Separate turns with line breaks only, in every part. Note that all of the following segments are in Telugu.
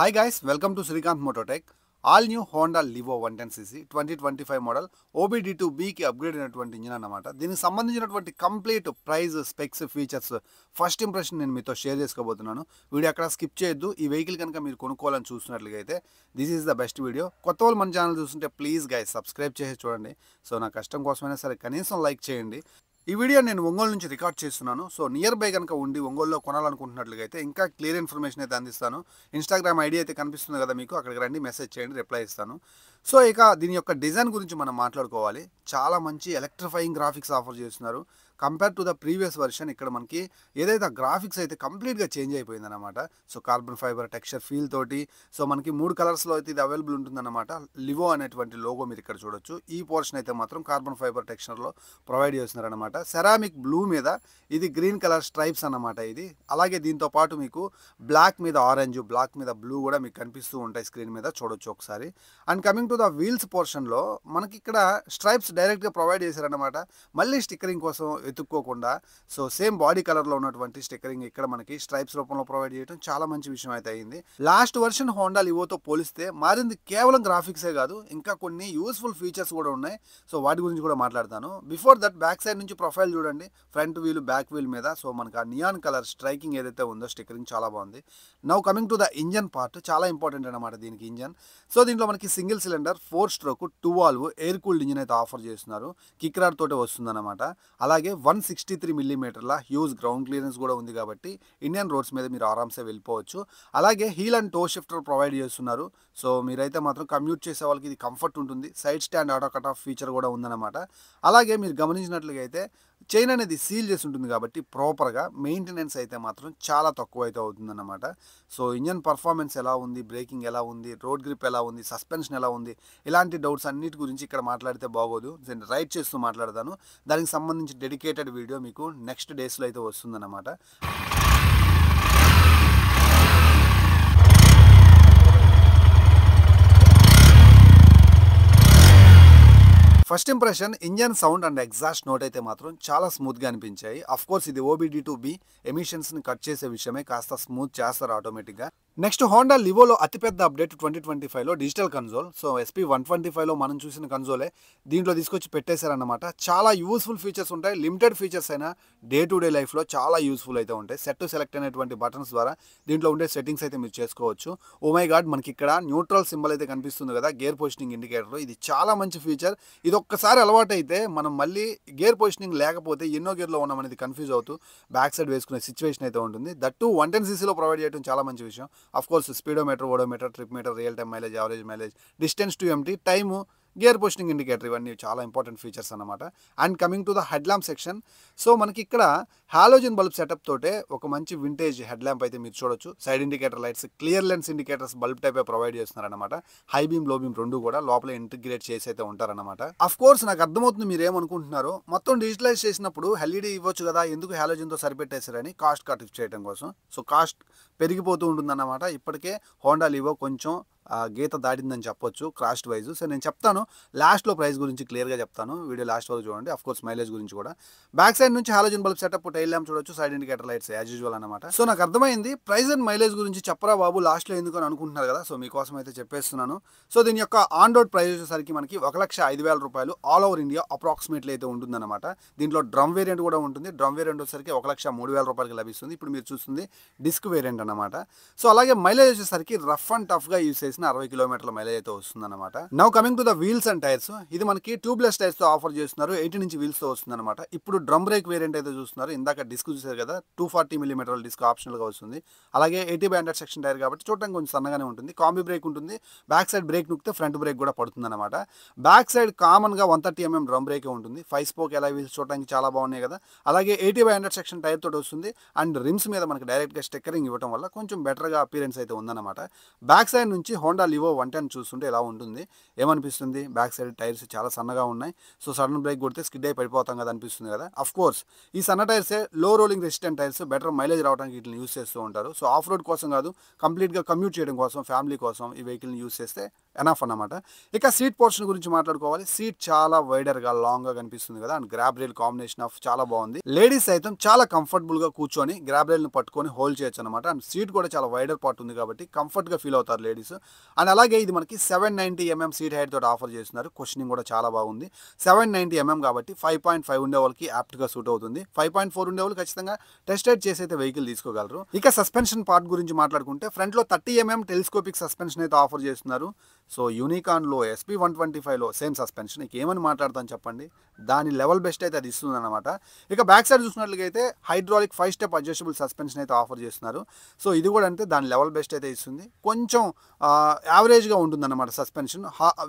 Hi guys, welcome to Srikanth Mototech. All new Honda Levo 110cc 2025 model OBD2Bకి అప్గ్రేడ్ అయినటువంటి ఇంజిన్ అన్నమాట. దీనికి సంబంధించినటువంటి complete price, specs, features, first impression నేను మీతో షేర్ చేసుకోబోతున్నాను. వీడియో అక్కడ స్కిప్ చేయొద్దు. ఈ వెహికల్ కనుక మీరు కొనుక్కోవాలని చూస్తున్నట్లుగా అయితే this is the best video. కొత్త వాళ్ళు మన ఛానల్ చూస్తుంటే ప్లీజ్ గైస్ సబ్స్క్రైబ్ చేసి చూడండి. సో నా కష్టం కోసమైనా సరే కనీసం లైక్ చేయండి. ఈ వీడియో నేను ఒంగోలు నుంచి రికార్డ్ చేస్తున్నాను. సో నియర్ బై కనుక ఉండి ఒంగోలులో కొనాలనుకుంటున్నట్లుగా అయితే ఇంకా క్లియర్ ఇన్ఫర్మేషన్ అయితే అందిస్తాను. ఇన్స్టాగ్రామ్ ఐడి అయితే కనిపిస్తుంది కదా మీకు, అక్కడికి రండి, మెసేజ్ చేయండి, రిప్లై ఇస్తాను. సో ఇక దీని యొక్క డిజైన్ గురించి మనం మాట్లాడుకోవాలి. చాలా మంచి ఎలక్ట్రిఫైయింగ్ గ్రాఫిక్స్ ఆఫర్ చేస్తున్నారు. Compare to the previous version ఇక్కడ మనకి ఏదైతే గ్రాఫిక్స్ అయితే కంప్లీట్గా చేంజ్ అయిపోయిందన్నమాట. So carbon fibre texture feel తోటి సో మనకి 3 కలర్స్లో అయితే ఇది అవైలబుల్ ఉంటుందన్నమాట. లివో అనేటువంటి లోగో మీరు ఇక్కడ చూడొచ్చు. ఈ పోర్షన్ అయితే మాత్రం కార్బన్ ఫైబర్ టెక్స్చర్లో ప్రొవైడ్ చేస్తున్నారనమాట. సెరామిక్ బ్లూ మీద ఇది గ్రీన్ కలర్ స్ట్రైప్స్ అన్నమాట ఇది. అలాగే దీంతో పాటు మీకు బ్లాక్ మీద ఆరెంజ్, బ్లాక్ మీద బ్లూ కూడా మీకు కనిపిస్తూ ఉంటాయి స్క్రీన్ మీద, చూడొచ్చు ఒకసారి. And coming to the wheels పోర్షన్లో మనకి ఇక్కడ స్ట్రైప్స్ డైరెక్ట్గా ప్రొవైడ్ చేశారనమాట. మళ్ళీ స్టిక్కరింగ్ కోసం వెతుక్కోకుండా సో సేమ్ బాడీ కలర్లో ఉన్నటువంటి స్టిక్కరింగ్ ఇక్కడ మనకి స్ట్రైప్స్ రూపంలో ప్రొవైడ్ చేయడం చాలా మంచి విషయం అయితే అయింది. లాస్ట్ వర్షన్ హోండా లివోతో పోలిస్తే మారింది కేవలం గ్రాఫిక్సే కాదు, ఇంకా కొన్ని యూస్ఫుల్ ఫీచర్స్ కూడా ఉన్నాయి. సో వాటి గురించి కూడా మాట్లాడతాను. బిఫోర్ దట్ బ్యాక్ సైడ్ నుంచి ప్రొఫైల్ చూడండి. ఫ్రంట్ వీల్, బ్యాక్ వీల్ మీద సో మనకి ఆ నియాన్ కలర్ స్ట్రైకింగ్ ఏదైతే ఉందో స్టిక్కరింగ్ చాలా బాగుంది. Now coming to the engine part, చాలా ఇంపార్టెంట్ అనమాట దీనికి ఇంజన్. సో దీంట్లో మనకి single cylinder 4 stroke 2 valve air cooled engine అయితే ఆఫర్ చేస్తున్నారు. కిక్ రాడ్ తోటే వస్తుందన్నమాట. అలాగే 163 మిల్లీమీటర్ల హ్యూజ్ గ్రౌండ్ క్లియరెన్స్ కూడా ఉంది కాబట్టి ఇండియన్ రోడ్స్ మీద మీరు ఆరామ్సే వెళ్ళిపోవచ్చు. అలాగే heel and toe shifter provide చేస్తున్నారు. సో మీరైతే మాత్రం కమ్యూట్ చేసే వాళ్ళకి ఇది కంఫర్ట్ ఉంటుంది. Side stand auto cut off feature కూడా ఉందన్నమాట. అలాగే మీరు గమనించినట్లుగా అయితే చైన్ అనేది సీల్ చేసి ఉంటుంది కాబట్టి ప్రాపర్గా మెయింటెనెన్స్ అయితే మాత్రం చాలా తక్కువ అయితే అవుతుందన్నమాట. సో ఇంజన్ పర్ఫార్మెన్స్ ఎలా ఉంది, బ్రేకింగ్ ఎలా ఉంది, రోడ్ గ్రిప్ ఎలా ఉంది, సస్పెన్షన్ ఎలా ఉంది, ఇలాంటి డౌట్స్ అన్నిటి గురించి ఇక్కడ మాట్లాడితే బాగోదు. నేను రైడ్ చేస్తూ మాట్లాడతాను. దానికి సంబంధించి డెడికేటెడ్ వీడియో మీకు నెక్స్ట్ డేస్లో అయితే వస్తుందన్నమాట. First impression engine sound and exhaust note అయితే మాత్రం చాలా స్మూత్గా అనిపించాయి. అఫ్ కోర్స్ ఇది OBD2B ఎమిషన్స్ని కట్ చేసే విషయమే కాస్త స్మూత్ చేస్తారు ఆటోమేటిక్గా. నెక్స్ట్ హోండా లివోలో అతిపెద్ద అప్డేట్ 2025లో డిజిటల్ కన్సోల్. సో SP125లో మనం చూసిన కన్సోలే దీంట్లో తీసుకొచ్చి పెట్టేశారన్నమాట. చాలా యూస్ఫుల్ ఫీచర్స్ ఉంటాయి. లిమిటెడ్ ఫీచర్స్ అయినా డే టు డే లైఫ్లో చాలా యూస్ఫుల్ అయితే ఉంటాయి. సెట్ టు సెలెక్ట్ అనేటువంటి బటన్స్ ద్వారా దీంట్లో ఉండే సెట్టింగ్స్ అయితే మీరు చేసుకోవచ్చు. ఓ మై గాడ్, మనకి ఇక్కడ న్యూట్రల్ సింబల్ అయితే కనిపిస్తుంది కదా, గేర్ పొజిషనింగ్ ఇండికేటర్. ఇది చాలా మంచి ఫీచర్. ఇది ఒక్కసారి అలవాటు అయితే మనం మళ్ళీ గేర్ పొజిషనింగ్ లేకపోతే ఎన్నో గేర్లో ఉన్నామనేది కన్ఫ్యూజ్ అవుతూ బ్యాక్ సైడ్ వేసుకునే సిచ్యువేషన్ అయితే ఉంటుంది. దట్టు 110cc ప్రొవైడ్ చేయడం చాలా మంచి విషయం. Of course speedometer, odometer, trip meter, real time mileage, average mileage, distance to empty, time, gear positioning indicator, ఇవన్నీ చాలా ఇంపార్టెంట్ ఫీచర్స్ అనమాట. And coming to the head lamp section. So మనకి ఇక్కడ హాలోజన్ బల్బ్ సెటప్ తోటే ఒక మంచి వింటేజ్ హెడ్ ల్యాంప్ అయితే మీరు చూడొచ్చు. Side indicator lights, clear lens indicators bulb టైపే ప్రొవైడ్ చేస్తున్నారనమాట. హై బీమ్, లో బీమ్ రెండు కూడా లోపల ఇంటిగ్రేట్ చేసి అయితే ఉంటారనమాట. అఫ్ కోర్స్ నాకు అర్థమవుతుంది మీరు ఏమనుకుంటున్నారో, మొత్తం డిజిటలైజ్ చేసినప్పుడు LED ఇవ్వచ్చు కదా, ఎందుకు హాలోజన్తో సరిపెట్టేశారని కాస్ట్ కట్ చేయడం కోసం. సో కాస్ట్ పెరిగిపోతూ ఉంటుందన్నమాట. ఇప్పటికే హోండా లివో కొంచెం గీత దాటిందని చెప్పొచ్చు కాస్ట్ వైజ్. సో నేను చెప్తాను లాస్ట్లో ప్రైస్ గురించి క్లియర్గా చెప్తాను. వీడియో లాస్ట్ వరకు చూడండి. అఫ్ కోర్స్ మైలేజ్ గురించి కూడా. బ్యాక్ సైడ్ నుంచి halogen bulb setup, tail lamp చూడొచ్చు, side indicator lights as usual అనమాట. సో నాకు అర్థమైంది. ప్రైస్ అండ్ మైలేజ్ గురించి చెప్పరా బాబు లాస్ట్లో ఎందుకు అని అనుకుంటున్నారు కదా, సో మీకోసం అయితే చెప్పేస్తున్నాను. సో దీని యొక్క ఆన్ రోడ్ ప్రైస్ వచ్చేసరికి మనకి 1,05,000 రూపాయలు ఆల్ ఓవర్ ఇండియా అప్రాక్సిమేట్లీ అయితే ఉంటుందన్నమాట. దీంట్లో డ్రమ్ వేరియంట్ కూడా ఉంటుంది. డ్రమ్ వేరియంట్ వచ్చేసరికి 1,03,000 రూపాయలకి లభిస్తుంది. ఇప్పుడు మీరు చూస్తుంది డిస్క్ వేరియంట్ అనమాట. సో అలాగే మైలేజ్ వచ్చేసరికి రఫ్ అండ్ టఫ్గా యూస్ చేసిన 60 కిలోమీటర్ల మైలేజ్ అయితే వస్తుందన్నమాట. Now coming to the wheels and tyres. ఇది మనకి ట్యూబ్లెస్ టైర్స్ తో ఆఫర్ చేస్తున్నారు. 18 ఇంచ్ వీల్స్ తో వస్తుందన్నమాట. ఇప్పుడు డ్రమ్ బ్రేక్ వేరియంట్ అయితే చూస్తున్నారు. ఇందాక డిస్క్ చూసారు కదా, 240 మిల్లీమీటర్ల డిస్క్ ఆప్షనల్ గా వస్తుంది. అలాగే 80/100 సెక్షన్ టైర్ కాబట్టి చూడడానికి కొంచెం సన్నగానే ఉంటుంది. కాంబీ బ్రేక్ ఉంటుంది. బ్యాక్ సైడ్ బ్రేక్ నొక్కితే ఫ్రంట్ బ్రేక్ కూడా పడుతుందన్నమాట. బ్యాక్ సైడ్ కామన్ గా 130 mm డ్రమ్ బ్రేక్ ఉంటుంది. 5 స్పోక్ ఎలా వీల్స్ చూడడానికి చాలా బాగున్నాయి కదా. అలాగే 80/100 సెక్షన్ టైర్ తోటి వస్తుంది. అండ్ రిమ్స్ మీద మనకి డైరెక్ట్ గా స్టిక్కరింగ్ ఇవ్వడం వల్ల కొంచెం బెటర్ గా అపీరెన్స్ అయితే ఉందన్నమాట. బ్యాక్ సైడ్ నుంచి హోండా లివో 110 చూస్తుంటే ఎలా ఉంటుంది, ఏమనిపిస్తుంది? బ్యాక్ సైడ్ టైర్స్ చాలా సన్నగా ఉన్నాయి. సో సడన్ బ్రేక్ కొడితే స్కిడ్ అయి పడిపోతాం కదా అనిపిస్తుంది కదా. అఫ్ కోర్స్ ఈ సన్న టైర్సే లో rolling resistant tyres, better mileage రావడానికి వీటిని యూస్ చేస్తూ ఉంటారు. సో ఆఫ్ రోడ్ కోసం కాదు, కంప్లీట్గా కమ్యూట్ చేయడం కోసం, ఫ్యామిలీ కోసం ఈ వెహికల్ని యూస్ చేస్తే ఎనఫ్ అన్నమాట. ఇక సీట్ పోర్షన్ గురించి మాట్లాడుకోవాలి. సీట్ చాలా వైడర్‌గా, లాంగ్‌గా కనిపిస్తుంది కదా! And grab rail combination of చాలా బాగుంది. లేడీస్ సైతం చాలా కంఫర్టబుల్‌గా కూర్చొని గ్రాబ్ రైల్‌ని పట్టుకొని హోల్డ్ చేయొచ్చనమాట. అండ్ సీట్ కూడా చాలా వైడర్ పార్ట్ ఉంది కాబట్టి కంఫర్ట్‌గా ఫీల్ అవుతారు లేడీస్. అండ్ అలాగే ఇది మనకి 790 ఎంఎం సీట్ హైట్ తోటి ఆఫర్ చేస్తున్నారు. కుషనింగ్ కూడా చాలా బాగుంది. 790 ఎంఎం కాబట్టి 5.5 ఉండే వాళ్ళకి యాప్ట్‌గా సూట్ అవుతుంది. 5.4 ఉండే వాళ్ళు ఖచ్చితంగా టెస్ట్ రైడ్ చేసి అయితే వెహికల్ తీసుకోగలరు. ఇక సస్పెన్షన్ పార్ట్ గురించి మాట్లాడుకుంటే ఫ్రంట్లో 30 ఎంఎం టెలిస్కోపిక్ సస్పెన్షన్ అయితే ఆఫర్ చేస్తున్నారు. సో యూనికాన్లో ఎస్పీ 125లో సేమ్ సస్పెన్షన్. ఇక ఏమని మాట్లాడతాను చెప్పండి. దాని లెవెల్ బెస్ట్ అయితే అది ఇస్తుంది అనమాట. ఇక బ్యాక్ సైడ్ చూసినట్లయితే హైడ్రాలిక్ 5 స్టెప్ అడ్జస్టబుల్ సస్పెన్షన్ అయితే ఆఫర్ చేస్తున్నారు. సో ఇది కూడా అంతే, దాని లెవెల్ బెస్ట్ అయితే ఇస్తుంది. కొంచెం యావరేజ్గా ఉంటుందన్నమాట సస్పెన్షన్.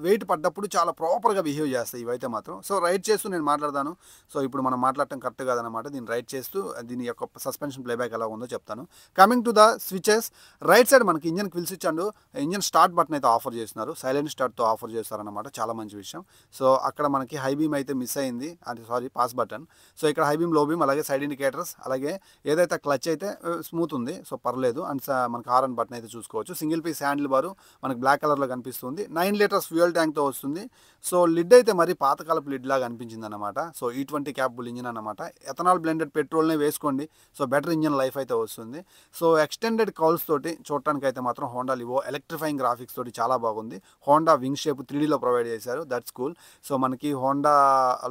వెయిట్ పడ్డప్పుడు చాలా ప్రాపర్గా బిహేవ్ చేస్తాయి ఇవైతే మాత్రం. సో రైడ్ చేస్తూ నేను మాట్లాడతాను. సో ఇప్పుడు మనం మాట్లాడటం కరెక్ట్ కాదనమాట. దీన్ని రైడ్ చేస్తూ దీని యొక్క సస్పెన్షన్ ప్లేబ్యాక్ ఎలా ఉందో చెప్తాను. Coming to the switches, right side మనకి engine kill switch and engine start button అయితే ఆఫర్ చేస్తున్నారు. సైలెంట్ స్టార్ట్తో ఆఫర్ చేస్తారనమాట. చాలా మంచి విషయం. సో అక్కడ మనకి హై బీమ్ అయితే మిస్ అయింది, అది పాస్ బటన్. సో ఇక్కడ హై బీమ్, లో బీమ్, అలాగే సైడ్ ఇండికేటర్స్, అలాగే ఏదైతే క్లచ్ అయితే స్మూత్ ఉంది, సో పర్లేదు. అండ్ మనకి హారన్ బటన్ అయితే చూసుకోవచ్చు. సింగిల్ పీస్ హ్యాండిల్ బారు మనకి బ్లాక్ కలర్లో కనిపిస్తుంది. 9 లీటర్స్ ఫ్యూయల్ ట్యాంక్తో వస్తుంది. సో లిడ్ అయితే మరి పాతకాలపు లిడ్ లాగా అనిపించింది అనమాట. సో E20 క్యాపబుల్ ఇంజిన్ అనమాట. ఎథనాల్ బ్లెండెడ్ పెట్రోల్నే వేసుకోండి. సో బెటర్ ఇంజిన్ లైఫ్ అయితే వస్తుంది. సో ఎక్స్టెండెడ్ కౌల్స్ తోటి చూడటానికి అయితే మాత్రం హోండా లివో ఎలక్ట్రిఫైయింగ్ గ్రాఫిక్స్ తోటి చాలా బాగుంది. హోండా వింగ్ షేప్ 3Dలో ప్రొవైడ్ చేశారు. That's cool. సో మనకి హోండా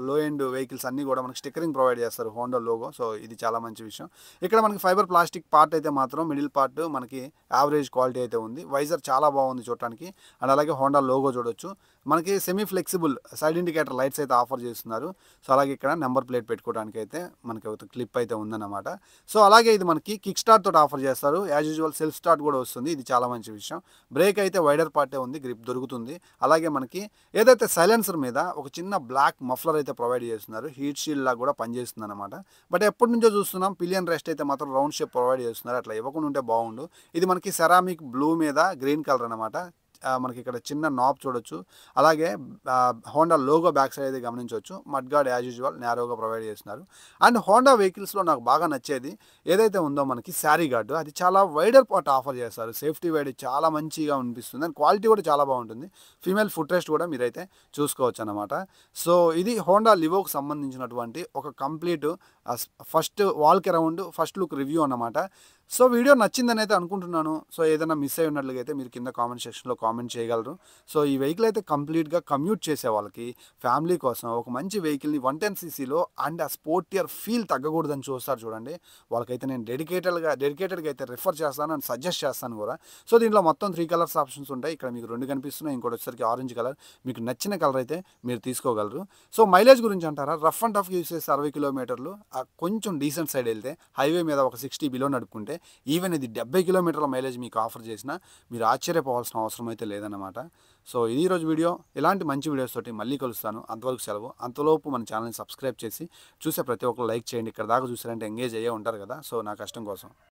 లో ఎండ్ వెహికల్స్ అన్నీ కూడా మనకి స్టిక్కరింగ్ ప్రొవైడ్ చేస్తారు, హోండా లోగో. సో ఇది చాలా మంచి విషయం. ఇక్కడ మనకి ఫైబర్ ప్లాస్టిక్ పార్ట్ అయితే మాత్రం మిడిల్ పార్ట్ మనకి యావరేజ్ క్వాలిటీ అయితే ఉంది. వైజర్ చాలా బాగుంది చూడటానికి. అండ్ అలాగే హోండా లోగో చూడొచ్చు. మనకి semi flexible side indicator lights అయితే ఆఫర్ చేస్తున్నారు. సో అలాగే ఇక్కడ నెంబర్ ప్లేట్ పెట్టుకోవడానికి అయితే మనకి ఒక క్లిప్ అయితే ఉందన్నమాట. సో అలాగే ఇది మనకి కిక్ స్టార్ట్ తోటి ఆఫర్ చేస్తారు. యాజ్ యూజువల్ సెల్ఫ్ స్టార్ట్ కూడా వస్తుంది. ఇది చాలా మంచి విషయం. బ్రేక్ అయితే వైడర్ పార్టే ఉంది, గ్రిప్ దొరుకుతుంది. అలాగే మనకి ఏదైతే సైలెన్సర్ మీద ఒక చిన్న బ్లాక్ మఫ్లర్ అయితే ప్రొవైడ్ చేస్తున్నారు. హీట్ షీల్డ్ లాగా కూడా పనిచేస్తుంది అనమాట. బట్ ఎప్పటి నుంచో చూస్తున్నాం పిలియన్ రెస్ట్ అయితే మాత్రం రౌండ్ షేప్ ప్రొవైడ్ చేస్తున్నారు. అట్లా ఇవ్వకుండా ఉంటే బాగుండు. ఇది మనకి సెరామిక్ బ్లూ మీద గ్రీన్ కలర్ అనమాట. మనకి ఇక్కడ చిన్న నాబ్ చూడొచ్చు. అలాగే హోండా లోగో బ్యాక్ సైడ్ అయితే గమనించవచ్చు. మడ్ గార్డ్ యాజ్ యూజువల్ నేరోగా ప్రొవైడ్ చేస్తున్నారు. అండ్ హోండా వెహికల్స్లో నాకు బాగా నచ్చేది ఏదైతే ఉందో మనకి శారీ గార్డు, అది చాలా వైడర్ పార్ట్ ఆఫర్ చేస్తారు. సేఫ్టీ వైడ్ చాలా మంచిగా అనిపిస్తుంది. అండ్ క్వాలిటీ కూడా చాలా బాగుంటుంది. ఫీమేల్ ఫుట్ రెస్ట్ కూడా మీరైతే చూసుకోవచ్చు అనమాట. సో ఇది హోండా లివోకి సంబంధించినటువంటి ఒక complete first walk around first look review అన్నమాట. సో వీడియో నచ్చిందని అయితే అనుకుంటున్నాను. సో ఏదైనా మిస్ అయి ఉన్నట్లయితే మీరు కింద కామెంట్ సెక్షన్లో కామెంట్ చేయగలరు. సో ఈ వెహికల్ అయితే కంప్లీట్గా కమ్యూట్ చేసే వాళ్ళకి, ఫ్యామిలీ కోసం ఒక మంచి వెహికల్ని 110cc అండ్ ఆ స్పోర్టియర్ ఫీల్ తగ్గకూడదని చూస్తారు చూడండి. వాళ్ళకైతే నేను డెడికేటెడ్గా అయితే రిఫర్ చేస్తాను అండ్ సజెస్ట్ చేస్తాను కూడా. సో దీంట్లో మొత్తం 3 కలర్స్ ఆప్షన్స్ ఉంటాయి. ఇక్కడ మీకు 2 కనిపిస్తున్నాయి, ఇంకోటి వచ్చేసరికి ఆరెంజ్ కలర్. మీకు నచ్చిన కలర్ అయితే మీరు తీసుకోగలరు. సో మైలేజ్ గురించి అంటారా, రఫ్ అండ్ టఫ్ యూస్ చేస్తే 60 కిలోమీటర్లు, కొంచెం డీసెంట్ సైడ్ వెళ్తే హైవే మీద ఒక 60 బిలో నడుపుకుంటే ఈవెన్ ఇది 70 కిలోమీటర్ల మైలేజ్ మీకు ఆఫర్ చేసినా మీరు ఆశ్చర్యపోవాల్సిన అవసరం అయితే లేదన్నమాట. సో ఇది ఈరోజు వీడియో. ఇలాంటి మంచి వీడియోస్ తోటి మళ్ళీ కలుస్తాను. అంతవరకు సెలవు. అంతలోపు మన ఛానల్ని సబ్స్క్రైబ్ చేసి చూసే ప్రతి ఒక్కరు లైక్ చేయండి. ఇక్కడ దాకా చూసారంటే ఎంగేజ్ అయ్యే ఉంటారు కదా. సో నా కష్టం కోసం.